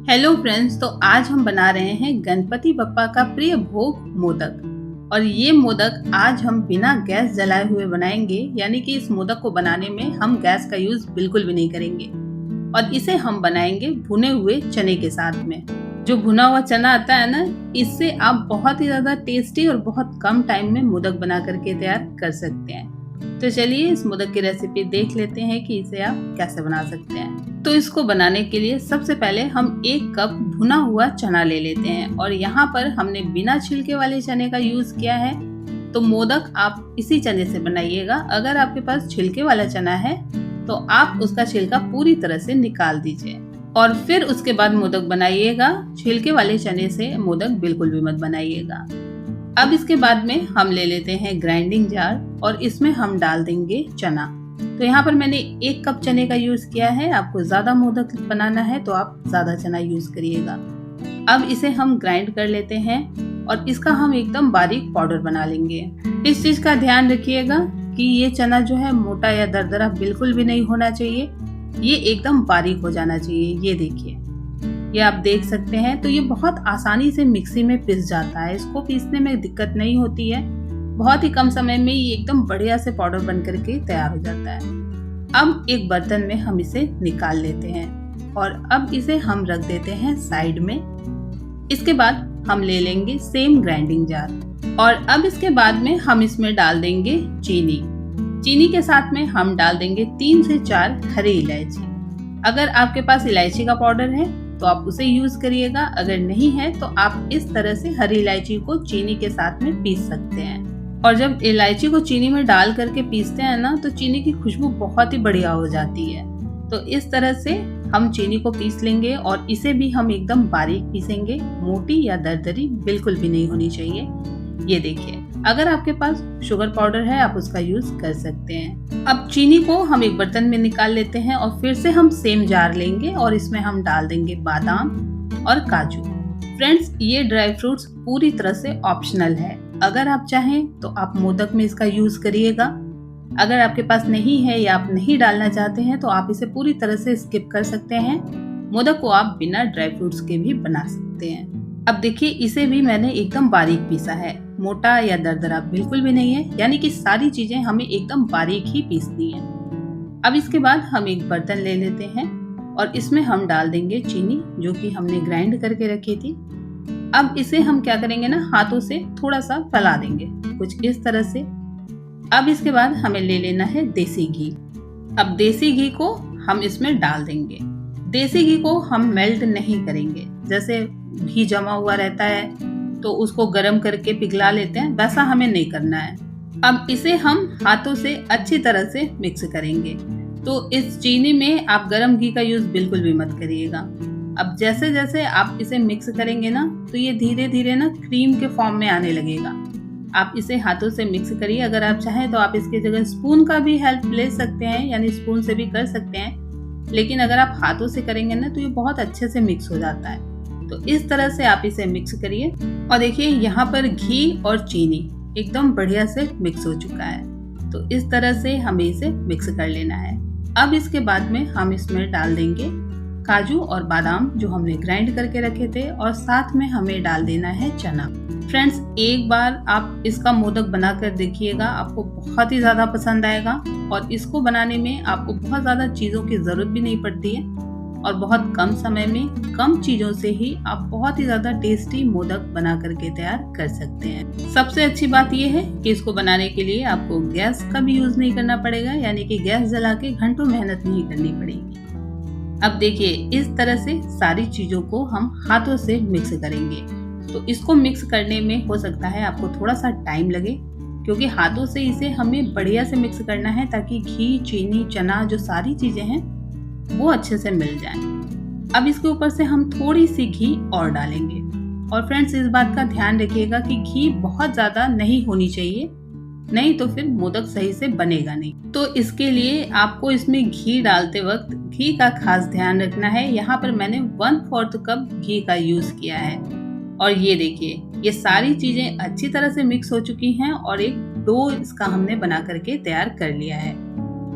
Hello friends, तो आज हम बना रहे हैं गणपति बप्पा का प्रिय भोग मोदक। और ये मोदक आज हम बिना गैस जलाए हुए बनाएंगे, यानी कि इस मोदक को बनाने में हम गैस का यूज बिल्कुल भी नहीं करेंगे। और इसे हम बनाएंगे भुने हुए चने के साथ में। जो भुना हुआ चना आता है ना, इससे आप बहुत ही ज्यादा टेस्टी और बहुत कम टाइम में मोदक बना करके तैयार कर सकते हैं। तो चलिए इस मोदक की रेसिपी देख लेते हैं कि इसे आप कैसे बना सकते हैं। तो इसको बनाने के लिए सबसे पहले हम 1 कप भुना हुआ चना ले लेते हैं। और यहाँ पर हमने बिना छिलके वाले चने का यूज किया है। तो मोदक आप इसी चने से बनाइएगा। अगर आपके पास छिलके वाला चना है तो आप उसका छिलका पूरी तरह से निकाल दीजिए और फिर उसके बाद मोदक बनाइएगा। छिलके वाले चने से मोदक बिल्कुल भी मत बनाइएगा। अब इसके बाद में हम ले लेते हैं ग्राइंडिंग जार और इसमें हम डाल देंगे चना। तो यहाँ पर मैंने 1 कप चने का यूज किया है। आपको ज्यादा मोदक बनाना है तो आप ज्यादा चना यूज करिएगा। अब इसे हम ग्राइंड कर लेते हैं और इसका हम एकदम बारीक पाउडर बना लेंगे। इस चीज का ध्यान रखिएगा कि ये चना जो है मोटा या दरदरा बिल्कुल भी नहीं होना चाहिए। ये एकदम बारीक हो जाना चाहिए। ये देखिए, ये आप देख सकते हैं। तो ये बहुत आसानी से मिक्सी में पिस जाता है। इसको पीसने में दिक्कत नहीं होती है। बहुत ही कम समय में ये एकदम बढ़िया से पाउडर बन करके तैयार हो जाता है। अब एक बर्तन में हम इसे निकाल लेते हैं और अब इसे हम रख देते हैं साइड में। इसके बाद हम ले लेंगे सेम ग्राइंडिंग जार और अब इसके बाद में हम इसमें डाल देंगे चीनी। चीनी के साथ में हम डाल देंगे 3 से 4 हरी इलायची। अगर आपके पास इलायची का पाउडर है तो आप उसे यूज करिएगा। अगर नहीं है तो आप इस तरह से हरी इलायची को चीनी के साथ में पीस सकते हैं। और जब इलायची को चीनी में डाल करके पीसते हैं ना, तो चीनी की खुशबू बहुत ही बढ़िया हो जाती है। तो इस तरह से हम चीनी को पीस लेंगे और इसे भी हम एकदम बारीक पीसेंगे। मोटी या दरदरी बिल्कुल भी नहीं होनी चाहिए। ये देखिए, अगर आपके पास शुगर पाउडर है आप उसका यूज कर सकते हैं। अब चीनी को हम एक बर्तन में निकाल लेते हैं और फिर से हम सेम जार लेंगे और इसमें हम डाल देंगे बादाम और काजू। फ्रेंड्स, ये ड्राई फ्रूट्स पूरी तरह से ऑप्शनल है। अगर आप चाहें तो आप मोदक में इसका यूज करिएगा। अगर आपके पास नहीं है या आप नहीं डालना चाहते हैं तो आप इसे पूरी तरह से स्किप कर सकते हैं। मोदक को आप बिना ड्राई फ्रूट्स के भी बना सकते हैं। अब देखिए, इसे भी मैंने एकदम बारीक पीसा है। मोटा या दरदरा बिल्कुल भी नहीं है, यानी कि सारी चीजें हमें एकदम बारीक ही पीसनी है। अब इसके बाद हम एक बर्तन ले लेते हैं और इसमें हम डाल देंगे चीनी, जो कि हमने ग्राइंड करके रखी थी। अब इसे हम क्या करेंगे ना, हाथों से थोड़ा सा फैला देंगे, कुछ इस तरह से। अब इसके बाद हमें ले लेना है देसी घी। अब देसी घी को हम इसमें डाल देंगे। देसी घी को हम मेल्ट नहीं करेंगे। जैसे घी जमा हुआ रहता है तो उसको गर्म करके पिघला लेते हैं, वैसा हमें नहीं करना है। अब इसे हम हाथों से अच्छी तरह से मिक्स करेंगे। तो इस चीनी में आप गरम घी का यूज बिल्कुल भी मत करिएगा। अब जैसे जैसे आप इसे मिक्स करेंगे ना, तो ये धीरे धीरे ना क्रीम के फॉर्म में आने लगेगा। आप इसे हाथों से मिक्स करिए। अगर आप चाहें तो आप इसकी जगह स्पून का भी हेल्प ले सकते हैं, यानी स्पून से भी कर सकते हैं। लेकिन अगर आप हाथों से करेंगे ना तो ये बहुत अच्छे से मिक्स हो जाता है। तो इस तरह से आप इसे मिक्स करिए। और देखिए, यहाँ पर घी और चीनी एकदम बढ़िया से मिक्स हो चुका है। तो इस तरह से हमें इसे मिक्स कर लेना है। अब इसके बाद में हम इसमें डाल देंगे काजू और बादाम जो हमने ग्राइंड करके रखे थे, और साथ में हमें डाल देना है चना। फ्रेंड्स, एक बार आप इसका मोदक बना कर देखिएगा, आपको बहुत ही ज्यादा पसंद आएगा। और इसको बनाने में आपको बहुत ज्यादा चीजों की जरूरत भी नहीं पड़ती है और बहुत कम समय में कम चीजों से ही आप बहुत ही ज्यादा टेस्टी मोदक बना करके तैयार कर सकते हैं। सबसे अच्छी बात यह है कि इसको बनाने के लिए आपको गैस का भी यूज नहीं करना पड़ेगा, यानी कि गैस जला के घंटों मेहनत नहीं करनी पड़ेगी। अब देखिए, इस तरह से सारी चीजों को हम हाथों से मिक्स करेंगे। तो इसको मिक्स करने में हो सकता है आपको थोड़ा सा टाइम लगे, क्योंकि हाथों से इसे हमें बढ़िया से मिक्स करना है ताकि घी, चीनी, चना जो सारी चीजें हैं वो अच्छे से मिल जाए। अब इसके ऊपर से हम थोड़ी सी घी और डालेंगे। और फ्रेंड्स, इस बात का ध्यान रखिएगा कि घी बहुत ज्यादा नहीं होनी चाहिए, नहीं तो फिर मोदक सही से बनेगा नहीं। तो इसके लिए आपको इसमें घी डालते वक्त घी का खास ध्यान रखना है। यहाँ पर मैंने 1/4 कप घी का यूज किया है। और ये देखिए, ये सारी चीजें अच्छी तरह से मिक्स हो चुकी हैं और एक डो इसका हमने बना करके तैयार कर लिया है।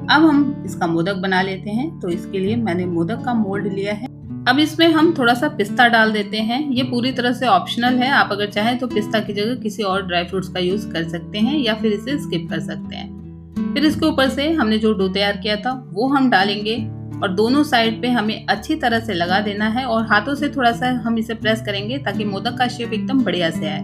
अब हम इसका मोदक बना लेते हैं। तो इसके लिए मैंने मोदक का मोल्ड लिया है अब इसमें हम थोड़ा सा पिस्ता डाल देते हैं। ये पूरी तरह से ऑप्शनल है, आप अगर चाहें तो पिस्ता की जगह किसी और ड्राई फ्रूट्स का यूज कर सकते हैं या फिर इसे स्किप कर सकते हैं। फिर इसके ऊपर से हमने जो डो तैयार किया था वो हम डालेंगे और दोनों साइड पे हमें अच्छी तरह से लगा देना है और हाथों से थोड़ा सा हम इसे प्रेस करेंगे ताकि मोदक का शेप एकदम बढ़िया से आए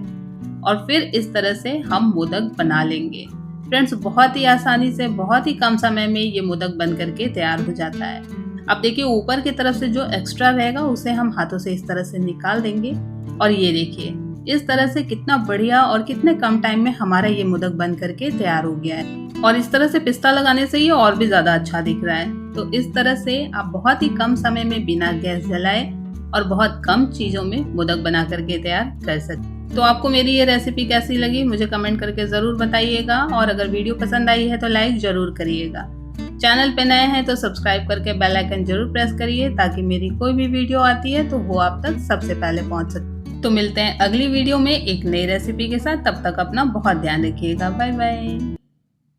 और फिर इस तरह से हम मोदक बना लेंगे। फ्रेंड्स, बहुत ही आसानी से बहुत ही कम समय में ये मोदक बन करके तैयार हो जाता है। अब देखिए, ऊपर की तरफ से जो एक्स्ट्रा रहेगा उसे हम हाथों से इस तरह से निकाल देंगे और ये देखिए इस तरह से कितना बढ़िया और कितने कम टाइम में हमारा ये मोदक बन करके तैयार हो गया है। और इस तरह से पिस्ता लगाने से ये और भी ज्यादा अच्छा दिख रहा है। तो इस तरह से आप बहुत ही कम समय में बिना गैस जलाए और बहुत कम चीजों में मोदक बना करके तैयार कर सकते। तो आपको मेरी ये रेसिपी कैसी लगी मुझे कमेंट करके जरूर बताइएगा और अगर वीडियो पसंद आई है तो लाइक जरूर करिएगा। चैनल पे नए हैं तो सब्सक्राइब करके बेल आइकन जरूर प्रेस करिए ताकि मेरी कोई भी वीडियो आती है तो वो आप तक सबसे पहले पहुंच सके। तो मिलते हैं अगली वीडियो में एक नई रेसिपी के साथ, तब तक अपना बहुत ध्यान रखिएगा। Bye bye.